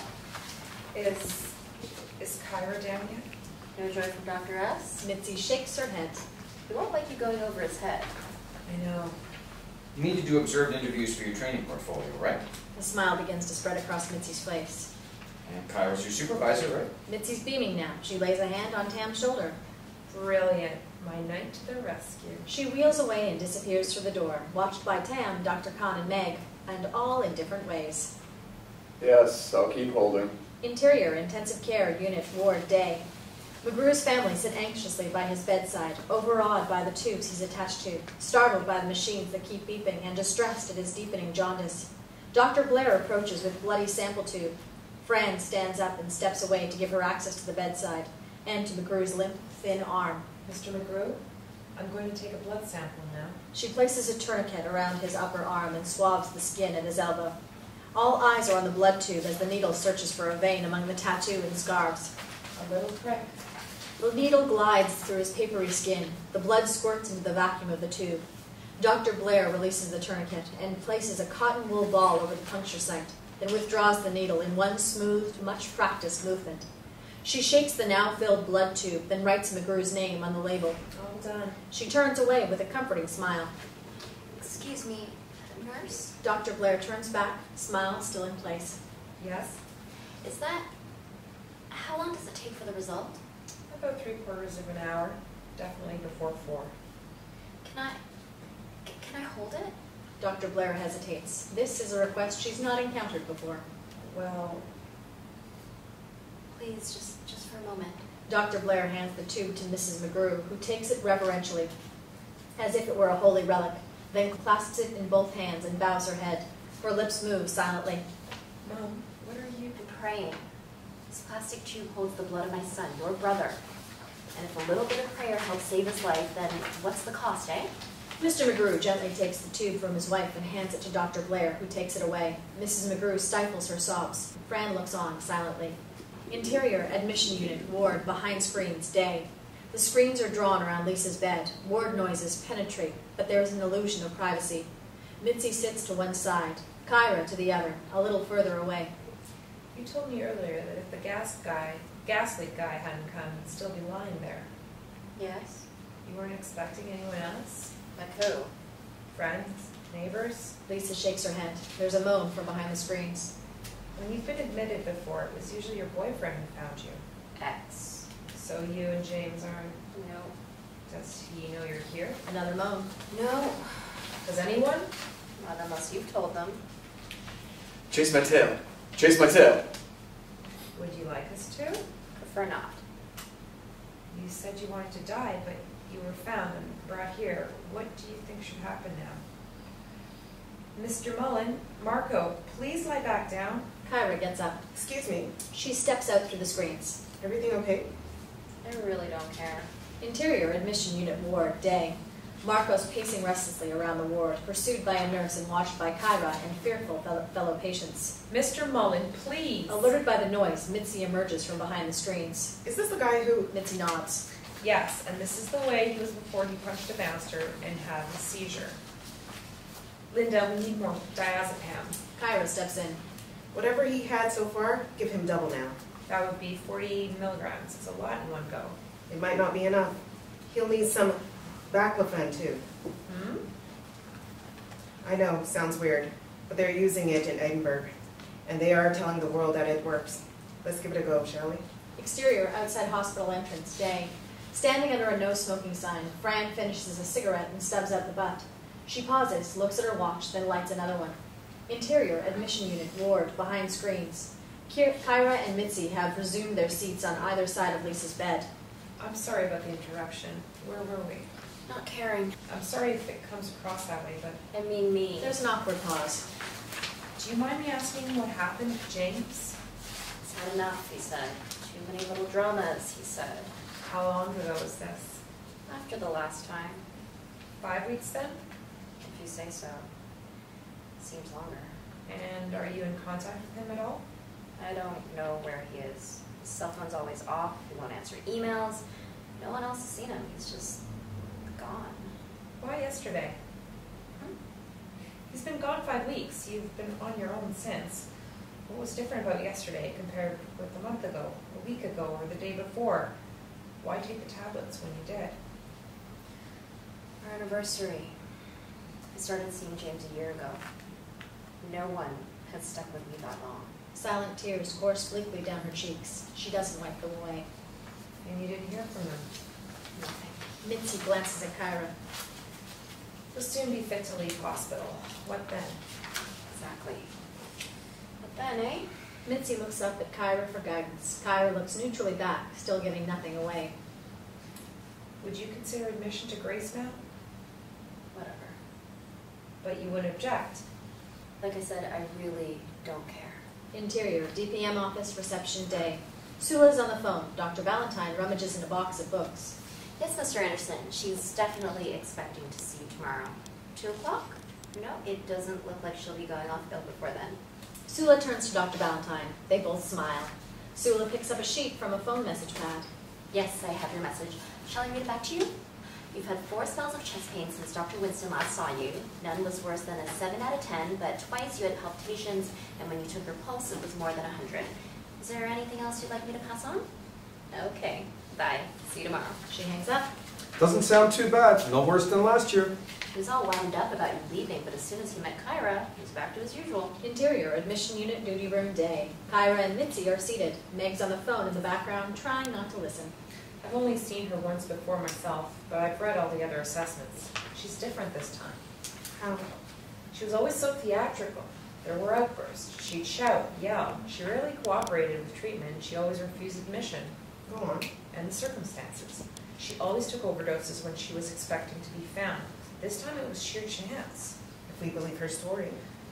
Is Kyra down yet? No joy from Dr. S? MITZI shakes her head. He won't like you going over his head. I know. You need to do observed interviews for your training portfolio, right? A smile begins to spread across MITZI's face. And Kyra's your supervisor, right? MITZI's beaming now. She lays a hand on Tam's shoulder. Brilliant. My knight to the rescue. She wheels away and disappears through the door, watched by Tam, Dr. Khan, and Meg, and all in different ways. Yes, I'll keep holding. Interior, intensive care, unit, ward, Day. McGrew's family sit anxiously by his bedside, overawed by the tubes he's attached to, startled by the machines that keep beeping, and distressed at his deepening jaundice. Dr. Blair approaches with bloody sample tube. Fran stands up and steps away to give her access to the bedside, and to McGrew's limp, thin arm. Mr. McGrew, I'm going to take a blood sample now. She places a tourniquet around his upper arm and swabs the skin at his elbow. All eyes are on the blood tube as the needle searches for a vein among the tattoo and scarves. A little prick. The needle glides through his papery skin. The blood squirts into the vacuum of the tube. Dr. Blair releases the tourniquet and places a cotton wool ball over the puncture site, then withdraws the needle in one smooth, much practiced movement. She shakes the now-filled blood tube, then writes McGrew's name on the label. All done. She turns away with a comforting smile. Excuse me, nurse? Dr. Blair turns back, smile still in place. Yes? Is that... How long does it take for the result? About 3/4 of an hour. Definitely before 4. Can I hold it? Dr. Blair hesitates. This is a request she's not encountered before. Well... Please, just for a moment. Dr. Blair hands the tube to Mrs. McGrew, who takes it reverentially, as if it were a holy relic, then clasps it in both hands and bows her head. Her lips move silently. Mom, what are you... I'm praying. This plastic tube holds the blood of my son, your brother. And if a little bit of prayer helps save his life, then what's the cost, eh? Mr. McGrew gently takes the tube from his wife and hands it to Dr. Blair, who takes it away. Mrs. McGrew stifles her sobs. Fran looks on silently. Interior admission unit, ward, behind screens, day. The screens are drawn around Lisa's bed. Ward noises penetrate, but there is an illusion of privacy. MITZI sits to one side, Kyra to the other, a little further away. You told me earlier that if the gas leak guy hadn't come, he'd still be lying there. Yes? You weren't expecting anyone else? Like who? Friends? Neighbors? Lisa shakes her head. There's a moan from behind the screens. When you've been admitted before, it was usually your boyfriend who found you. Ex. So you and James aren't... No. Does he know you're here? Another moan. No. Does anyone? Not unless you've told them. Chase my tail. Chase my tail. Would you like us to? Prefer not. You said you wanted to die, but you were found and brought here. What do you think should happen now? Mr. Mullen, Marco, please lie back down. Kyra gets up. Excuse me, She steps out through the screens. everything okay? I really don't care. Interior admission unit, ward, day. Marco's pacing restlessly around the ward, pursued by a nurse and watched by Kyra and fearful fellow patients. Mr. Mullen, please. Alerted by the noise, MITZI emerges from behind the screens. Is this the guy who... MITZI nods. Yes, and this is the way he was before he punched a bouncer and had a seizure. Linda, we need more diazepam. Kyra steps in. Whatever he had so far, give him double now. That would be 40 milligrams. It's a lot in one go. It might not be enough. He'll need some baclofen too. Hmm? I know, sounds weird, but they're using it in Edinburgh, and they are telling the world that it works. Let's give it a go, shall we? Exterior, outside hospital entrance, day. Standing under a no-smoking sign, Fran finishes a cigarette and stubs out the butt. She pauses, looks at her watch, then lights another one. Interior, admission unit, ward, behind screens. Kyra and MITZI have resumed their seats on either side of Lisa's bed. I'm sorry about the interruption. Where were we? Not caring. I'm sorry if it comes across that way, but I mean me. There's an awkward pause. do you mind me asking what happened to James? He's had enough, he said. Too many little dramas, he said. How long ago was this? After the last time, 5 weeks then? if you say so. Seems longer. And are you in contact with him at all? I don't know where he is. His cell phone's always off. He won't answer emails. No one else has seen him. He's just gone. Why yesterday? He's been gone 5 weeks. You've been on your own since. What was different about yesterday compared with a month ago, a week ago, or the day before? Why take the tablets when you did? Our anniversary. I started seeing James a year ago. No one had stuck with me that long. Silent tears course obliquely down her cheeks. She doesn't wipe them away. And you didn't hear from them? Nothing. MITZI glances at Kyra. You'll soon be fit to leave hospital. What then? Exactly. But then, eh? MITZI looks up at Kyra for guidance. Kyra looks neutrally back, still giving nothing away. Would you consider admission to Grace now? Whatever. But you wouldn't object. Like I said, I really don't care. Interior, DPM office, reception, day. Sula's on the phone. Dr. Ballantine rummages in a box of books. Yes, Mr. Anderson, she's definitely expecting to see you tomorrow. 2 o'clock? No, it doesn't look like she'll be going off ill before then. Sula turns to Dr. Ballantine. They both smile. Sula picks up a sheet from a phone message pad. Yes, I have your message. Shall I read it back to you? You've had 4 spells of chest pain since Dr. Winston last saw you. None was worse than a 7 out of 10, but twice you had palpitations, and when you took your pulse, it was more than 100. Is there anything else you'd like me to pass on? Okay, bye. See you tomorrow. She hangs up. Doesn't sound too bad. No worse than last year. He was all wound up about you leaving, but as soon as he met Kyra, he was back to his usual. Interior, admission unit, duty room, day. Kyra and MITZI are seated. Meg's on the phone in the background, trying not to listen. I've only seen her once before myself, but I've read all the other assessments. She's different this time. How? She was always so theatrical. There were outbursts. She'd shout, yell. She rarely cooperated with treatment. She always refused admission. Go on. And the circumstances. She always took overdoses when she was expecting to be found. This time it was sheer chance. If we believe her story.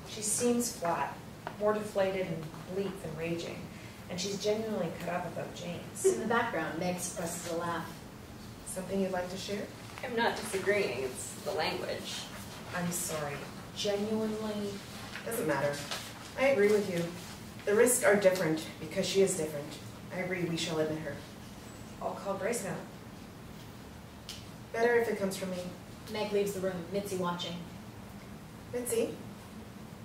She seems flat, more deflated and bleak than raging. And she's genuinely cut up about James. In the background, Meg suppresses a laugh. Something you'd like to share? I'm not disagreeing, it's the language. I'm sorry. Genuinely. Doesn't matter. I agree with you. The risks are different because she is different. I agree we shall admit her. I'll call Grace now. Better if it comes from me. Meg leaves the room, MITZI watching. Mitzi,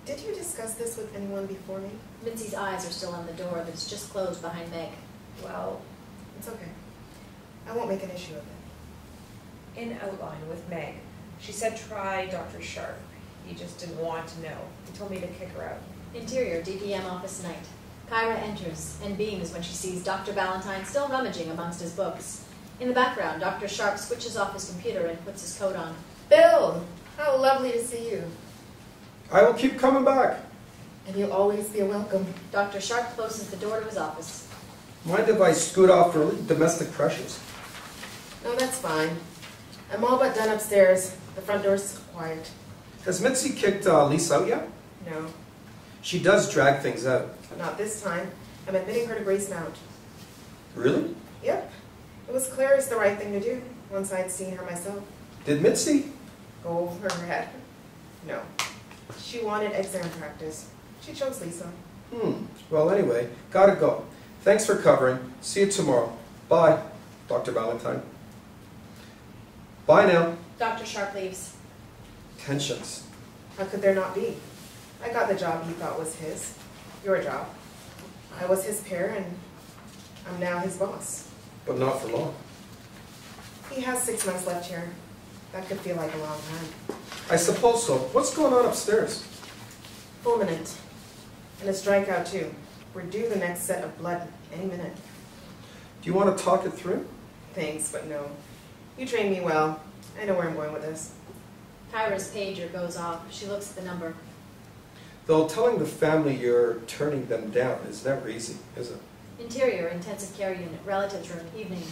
did you discuss this with anyone before me? MITZI's eyes are still on the door that is just closed behind Meg. Well, It's okay. I won't make an issue of it. in outline with Meg, she said try Dr. Sharp. He just didn't want to know. He told me to kick her out. Interior, DPM office night. Kyra enters and beams when she sees Dr. Ballantine still rummaging amongst his books. In the background, Dr. Sharp switches off his computer and puts his coat on. Bill, how lovely to see you. I will keep coming back. And you'll always be welcome. Dr. Sharp closes the door to his office. Mind if I scoot off for domestic pressures? No, that's fine. I'm all but done upstairs. The front door's quiet. Has Mitzi kicked Lisa out yet? No, She does drag things out. not this time. I'm admitting her to Grace Mount. Really? Yep. It was clear it's the right thing to do, once I'd seen her myself. Did Mitzi? Go over her head. No. She wanted exam practice. She chose Lisa. Well, anyway, gotta go. Thanks for covering. See you tomorrow. Bye, Dr. Ballantine. Bye now. Dr. Sharp leaves. Tensions. How could there not be? I got the job he thought was his. Your job. I was his peer, and I'm now his boss. But not for long. He has 6 months left here. That could feel like a long time. I suppose so. What's going on upstairs? Fulminant. And a strikeout, too. We're due the next set of blood any minute. Do you want to talk it through? Thanks, but no. You trained me well. I know where I'm going with this. Kyra's pager goes off. She looks at the number. Though telling the family you're turning them down is never easy, is it? Interior, intensive care unit, relatives room, evening.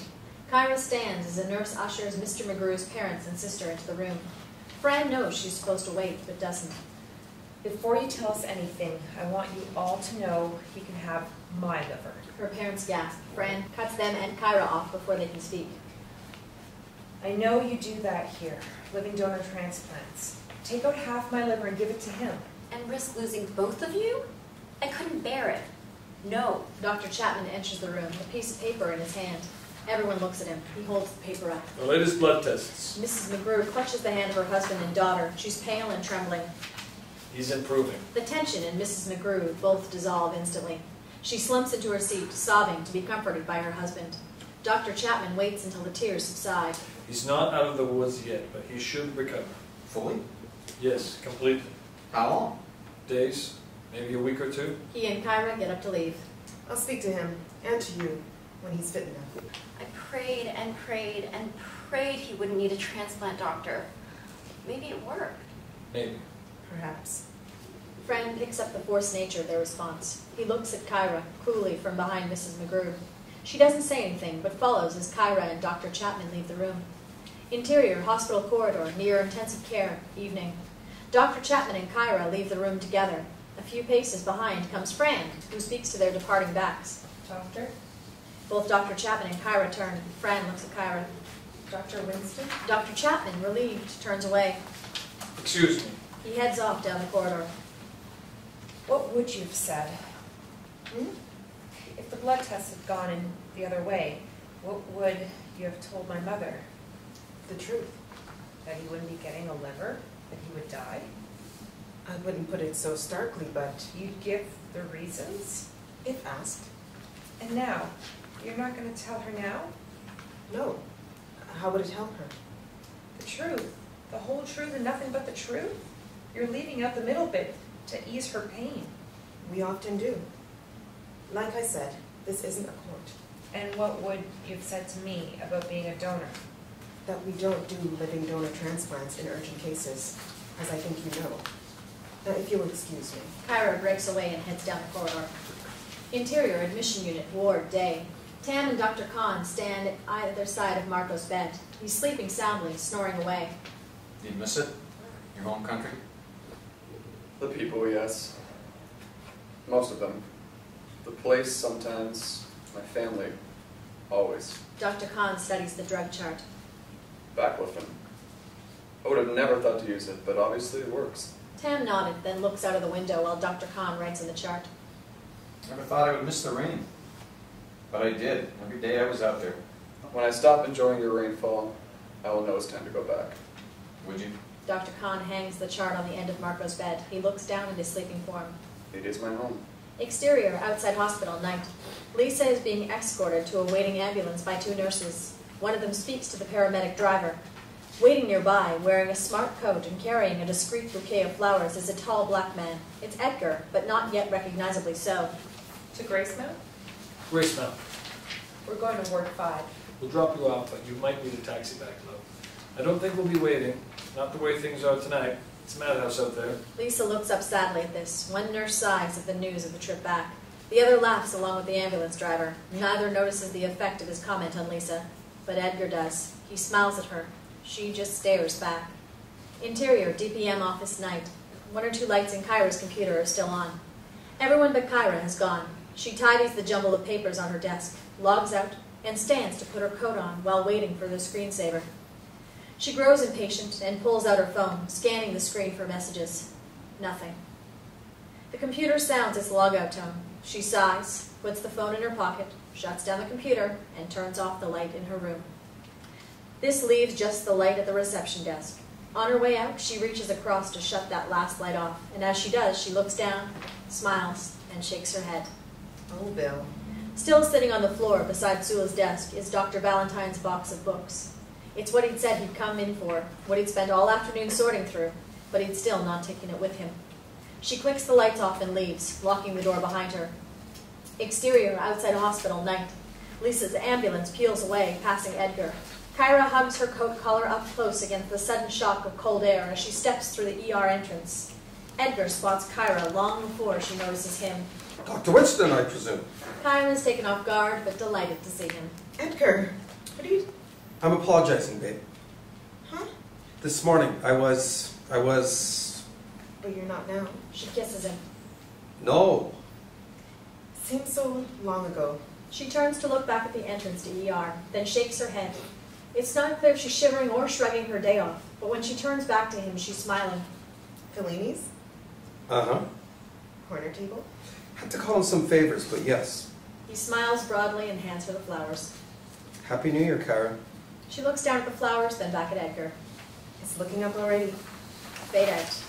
Kyra stands as a nurse ushers Mr. McGrew's parents and sister into the room. Fran knows she's supposed to wait, but doesn't. Before you tell us anything, I want you all to know he can have my liver. Her parents gasp. Fran cuts them and Kyra off before they can speak. I know you do that here, living donor transplants. Take out half my liver and give it to him. And risk losing both of you? I couldn't bear it. No. Dr. Chapman enters the room, a piece of paper in his hand. Everyone looks at him. He holds the paper up. The latest blood tests. Mrs. McGrew clutches the hand of her husband and daughter. She's pale and trembling. He's improving. The tension in Mrs. McGrew both dissolve instantly. She slumps into her seat, sobbing to be comforted by her husband. Dr. Chapman waits until the tears subside. He's not out of the woods yet, but he should recover. Fully? Yes, completely. How long? Days, maybe a week or two. He and Kyra get up to leave. I'll speak to him, and to you, when he's fit enough. I prayed and prayed and prayed he wouldn't need a transplant doctor. Maybe it worked. Maybe. Perhaps. Fran picks up the forced nature of their response. He looks at Kyra, coolly from behind Mrs. McGrew. She doesn't say anything, but follows as Kyra and Dr. Chapman leave the room. Interior, hospital corridor, near intensive care, evening. Dr. Chapman and Kyra leave the room together. A few paces behind comes Fran, who speaks to their departing backs. Doctor? Both Dr. Chapman and Kyra turn. Fran looks at Kyra. Dr. Winston? Dr. Chapman, relieved, turns away. Excuse me. He heads off down the corridor. What would you have said? If the blood tests had gone in the other way, what would you have told my mother? The truth. That he wouldn't be getting a liver? That he would die? I wouldn't put it so starkly, but You'd give the reasons? if asked, And now? You're not going to tell her now? no. How would it help her? The truth. The whole truth and nothing but the truth? You're leaving out the middle bit to ease her pain. We often do. Like I said, this isn't a court. And what would you have said to me about being a donor? That we don't do living donor transplants in urgent cases, as I think you know. Now, if you'll excuse me. Kyra breaks away and heads down the corridor. Interior, admission unit, ward, day. Tam and Dr. Khan stand at either side of Marco's bed. He's sleeping soundly, snoring away. Do you miss it? Your home country? The people, yes. Most of them. The place, sometimes. My family, always. Dr. Khan studies the drug chart. baclofen. I would have never thought to use it, but obviously it works. Tam nodded, then looks out of the window while Dr. Khan writes in the chart. Never thought I would miss the rain. But I did. Every day I was out there. When I stop enjoying your rainfall, I will know it's time to go back. Would you? Dr. Khan hangs the chart on the end of Marco's bed. He looks down at his sleeping form. It is my home. Exterior, outside hospital, night. Lisa is being escorted to a waiting ambulance by 2 nurses. One of them speaks to the paramedic driver. Waiting nearby, wearing a smart coat and carrying a discreet bouquet of flowers, is a tall black man. It's Edgar, but not yet recognizably so. To Gracemount? Gracemount. We're going to Ward 5. We'll drop you off, but you might need a taxi back, though. I don't think we'll be waiting. Not the way things are tonight. It's a madhouse out there. Lisa looks up sadly at this. One nurse sighs at the news of the trip back. The other laughs along with the ambulance driver. Neither notices the effect of his comment on Lisa, but Edgar does. He smiles at her. She just stares back. Interior, DPM office, night. 1 or 2 lights in Kyra's computer are still on. Everyone but Kyra has gone. She tidies the jumble of papers on her desk, logs out, and stands to put her coat on while waiting for the screensaver. She grows impatient and pulls out her phone, scanning the screen for messages. Nothing. The computer sounds its logout tone. She sighs, puts the phone in her pocket, shuts down the computer, and turns off the light in her room. This leaves just the light at the reception desk. On her way out, she reaches across to shut that last light off, and as she does, she looks down, smiles, and shakes her head. Oh, Bill. Still sitting on the floor beside Sula's desk is Dr. Ballantyne's box of books. It's what he'd said he'd come in for, what he'd spent all afternoon sorting through, but he'd still not taken it with him. She clicks the lights off and leaves, locking the door behind her. Exterior, outside hospital, night. Lisa's ambulance peels away, passing Edgar. Kyra hugs her coat collar up close against the sudden shock of cold air as she steps through the ER entrance. Edgar spots Kyra long before she notices him. Dr. Winston, I presume. Kyra is taken off guard, but delighted to see him. Edgar, what are you... I'm apologizing, babe. Huh? This morning, I was... But you're not now. She kisses him. No. Seems so long ago. She turns to look back at the entrance to ER, then shakes her head. It's not clear if she's shivering or shrugging her day off, but when she turns back to him, she's smiling. Fellini's? Uh-huh. Corner table? Had to call him some favors, but yes. He smiles broadly and hands her the flowers. Happy New Year, Kyra. She looks down at the flowers, then back at Edgar. It's looking up already. Fade out.